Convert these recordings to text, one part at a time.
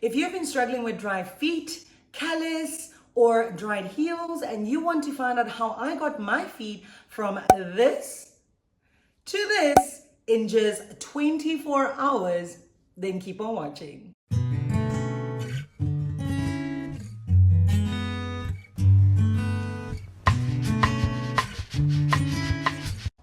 If you've been struggling with dry feet, callus, or dried heels, and you want to find out how I got my feet from this to this in just 24 hours, then keep on watching.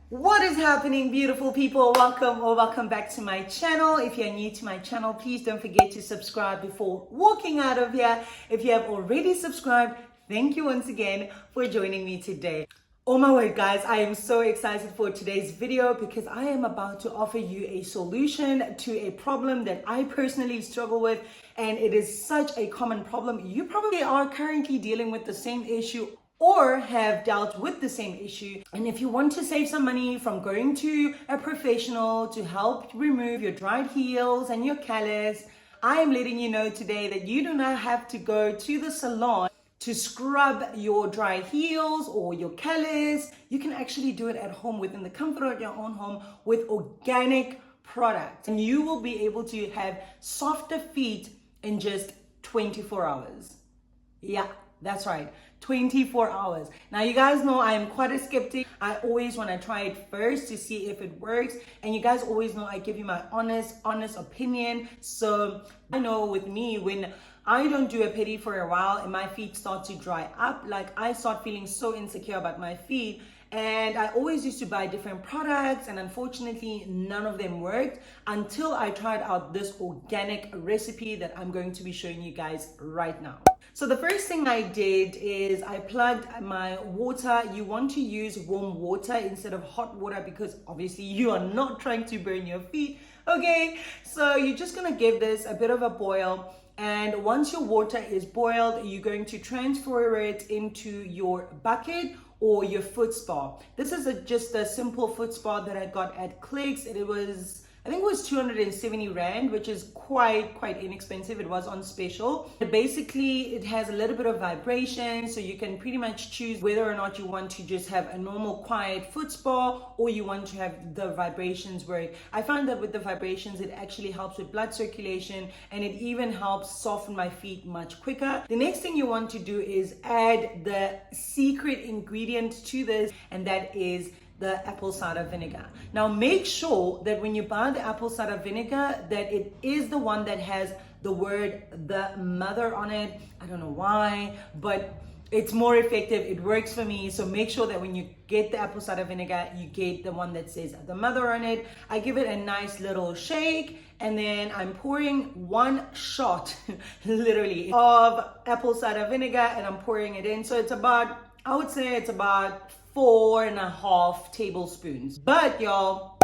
What is happening, beautiful people? Welcome back to my channel. If you're new to my channel, please don't forget to subscribe before walking out of here. If you have already subscribed, thank you once again for joining me today. Oh my word, guys, I am so excited for today's video because I am about to offer you a solution to a problem that I personally struggle with, and it is such a common problem. You probably are currently dealing with the same issue or have dealt with the same issue. And if you want to save some money from going to a professional to help remove your dried heels and your callus, I am letting you know today that you do not have to go to the salon to scrub your dry heels or your callus. You can actually do it at home within the comfort of your own home with organic products. And you will be able to have softer feet in just 24 hours. Yeah, that's right. 24 hours. Now, you guys know I am quite a skeptic. I always want to try it first to see if it works. And you guys always know I give you my honest opinion. So I know with me, when I don't do a pedi for a while and my feet start to dry up, like I start feeling so insecure about my feet. And I always used to buy different products, and unfortunately none of them worked until I tried out this organic recipe that I'm going to be showing you guys right now. So the first thing I did is I plugged my water. You want to use warm water instead of hot water because obviously you are not trying to burn your feet, okay? So you're just gonna give this a bit of a boil. And once your water is boiled, you're going to transfer it into your bucket or your foot spa. This is just a simple foot spa that I got at Clicks. I think it was 270 Rand, which is quite inexpensive. It was on special. But basically, it has a little bit of vibration, so you can pretty much choose whether or not you want to just have a normal quiet foot spa or you want to have the vibrations work. I found that with the vibrations, it actually helps with blood circulation, and it even helps soften my feet much quicker. The next thing you want to do is add the secret ingredient to this, and that is the apple cider vinegar. Now make sure that when you buy the apple cider vinegar that it is the one that has the word "the mother" on it. I don't know why, but it's more effective. It works for me. So make sure that when you get the apple cider vinegar, you get the one that says "the mother" on it. I give it a nice little shake, and then I'm pouring 1 shot literally of apple cider vinegar, and I'm pouring it in. So it's about, I would say it's about 4.5 tablespoons. But y'all,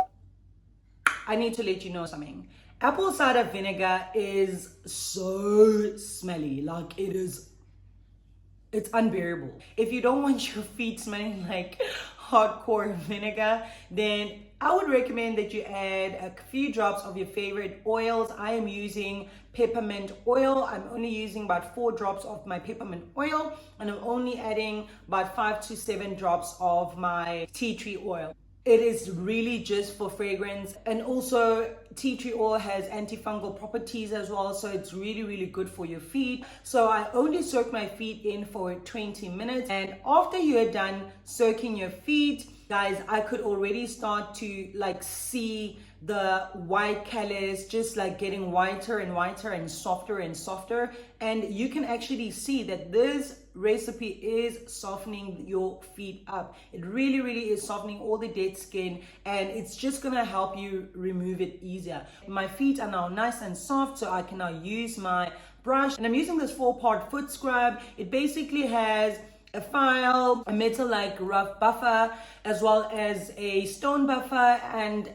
I need to let you know something. Apple cider vinegar is so smelly. Like it's unbearable. If you don't want your feet smelling like hardcore vinegar, then I would recommend that you add a few drops of your favorite oils. I am using peppermint oil. I'm only using about 4 drops of my peppermint oil, and I'm only adding about 5 to 7 drops of my tea tree oil. It is really just for fragrance, and also tea tree oil has antifungal properties as well, so it's really good for your feet. So I only soak my feet in for 20 minutes, and after you're done soaking your feet, guys, I could already start to like see the white callus just like getting whiter and whiter and softer and softer. And you can actually see that this recipe is softening your feet up. It really is softening all the dead skin, and it's just gonna help you remove it easier. My feet are now nice and soft, so I can now use my brush, and I'm using this 4-part foot scrub. It basically has a file, a metal-like rough buffer, as well as a stone buffer and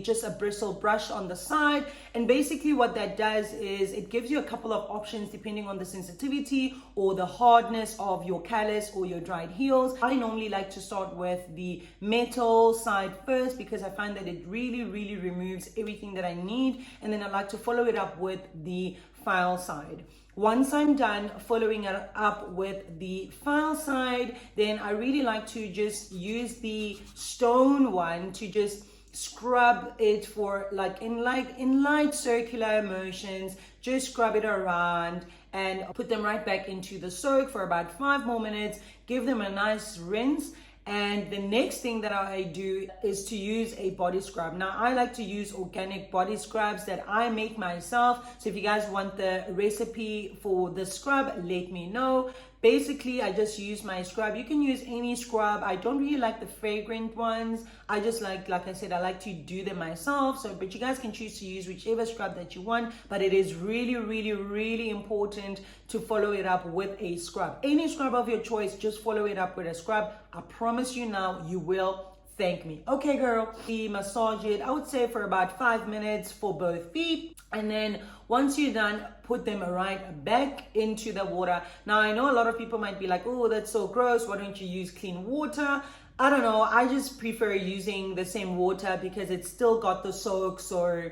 just a bristle brush on the side. And basically what that does is it gives you a couple of options depending on the sensitivity or the hardness of your callus or your dried heels. I normally like to start with the metal side first because I find that it really removes everything that I need, and then I like to follow it up with the file side. Once I'm done following it up with the file side, then I really like to just use the stone one to just scrub it for in light circular motions. Just scrub it around and put them right back into the soak for about 5 more minutes. Give them a nice rinse. And the next thing that I do is to use a body scrub. Now, I like to use organic body scrubs that I make myself. So if you guys want the recipe for the scrub, let me know. Basically, I just use my scrub. You can use any scrub. I don't really like the fragrant ones. I just like I said, I like to do them myself. So, but you guys can choose to use whichever scrub that you want. But it is really, really, really important to follow it up with a scrub. Any scrub of your choice, just follow it up with a scrub. I promise you now, you will thank me. Okay, girl. We massage it, I would say, for about 5 minutes for both feet. And then once you're done, put them right back into the water. Now, I know a lot of people might be like, oh, that's so gross. Why don't you use clean water? I don't know. I just prefer using the same water because it's still got the soak, so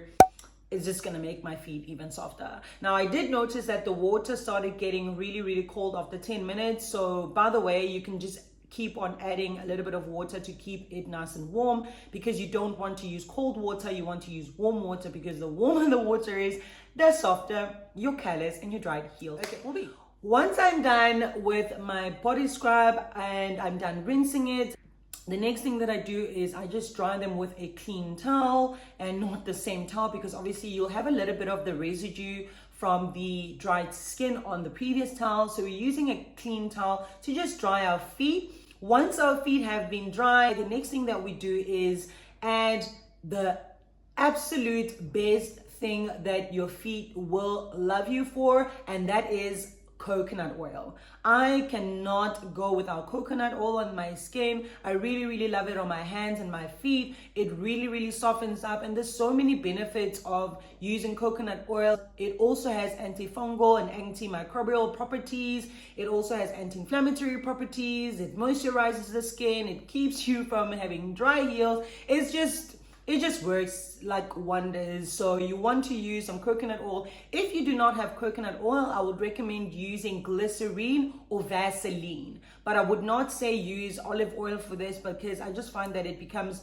it's just gonna make my feet even softer. Now, I did notice that the water started getting really, really cold after 10 minutes. So by the way, you can just keep on adding a little bit of water to keep it nice and warm, because you don't want to use cold water. You want to use warm water, because the warmer the water is, the softer your callus and your dried heels will be. Once I'm done with my body scrub and I'm done rinsing it, the next thing that I do is I just dry them with a clean towel, and not the same towel, because obviously you'll have a little bit of the residue from the dried skin on the previous towel. So we're using a clean towel to just dry our feet. Once our feet have been dry, the next thing that we do is add the absolute best thing that your feet will love you for, and that is coconut oil. I cannot go without coconut oil on my skin. I really, really love it on my hands and my feet. It really, really softens up, and there's so many benefits of using coconut oil. It also has antifungal and antimicrobial properties. It also has anti-inflammatory properties. It moisturizes the skin. It keeps you from having dry heels. It just works like wonders. So you want to use some coconut oil. If you do not have coconut oil, I would recommend using glycerine or Vaseline. But I would not say use olive oil for this, because I just find that it becomes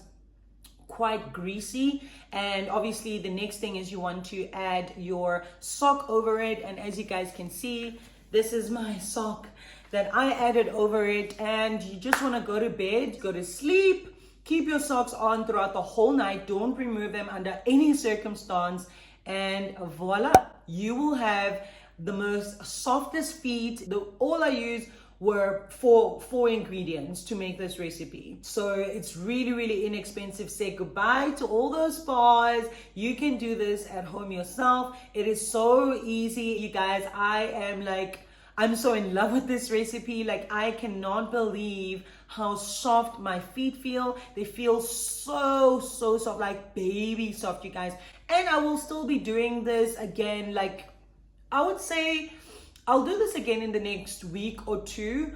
quite greasy. And obviously the next thing is you want to add your sock over it. And as you guys can see, this is my sock that I added over it. And you just want to go to bed, go to sleep. Keep your socks on throughout the whole night. Don't remove them under any circumstance. And voila, you will have the most softest feet. All I used were four ingredients to make this recipe. So it's really, really inexpensive. Say goodbye to all those spas. You can do this at home yourself. It is so easy. You guys, I'm so in love with this recipe. I cannot believe how soft my feet feel. They feel so soft, like baby soft, you guys. And I will still be doing this again. I would say I'll do this again in the next week or two.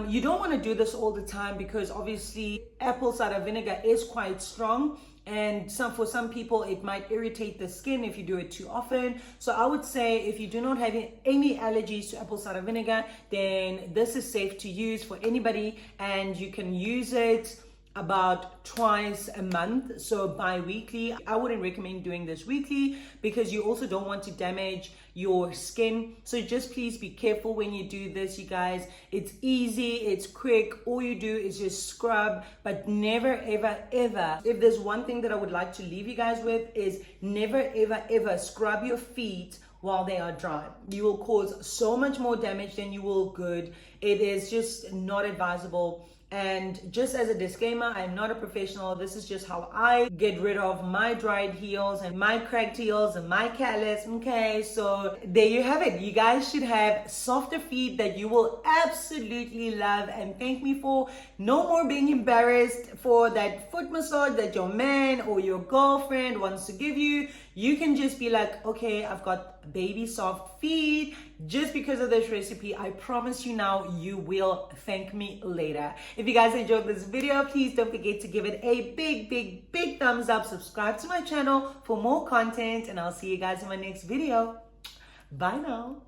You don't want to do this all the time, because obviously apple cider vinegar is quite strong. And for some people, it might irritate the skin if you do it too often. So I would say if you do not have any allergies to apple cider vinegar, then this is safe to use for anybody. And you can use it about twice a month, so bi-weekly. I wouldn't recommend doing this weekly, because you also don't want to damage your skin. So just please be careful when you do this, you guys. It's easy, it's quick. All you do is just scrub, but never ever if there's one thing that I would like to leave you guys with, is never ever scrub your feet while they are dry. You will cause so much more damage than you will good. It is just not advisable. And just as a disclaimer, I'm not a professional. This is just how I get rid of my dried heels and my cracked heels and my callus. Okay, so there you have it. You guys should have softer feet that you will absolutely love and thank me for. No more being embarrassed for that foot massage that your man or your girlfriend wants to give you. You can just be like, okay, I've got baby soft feet just because of this recipe. I promise you now, you will thank me later. If you guys enjoyed this video, please don't forget to give it a big thumbs up. Subscribe to my channel for more content, and I'll see you guys in my next video. Bye now.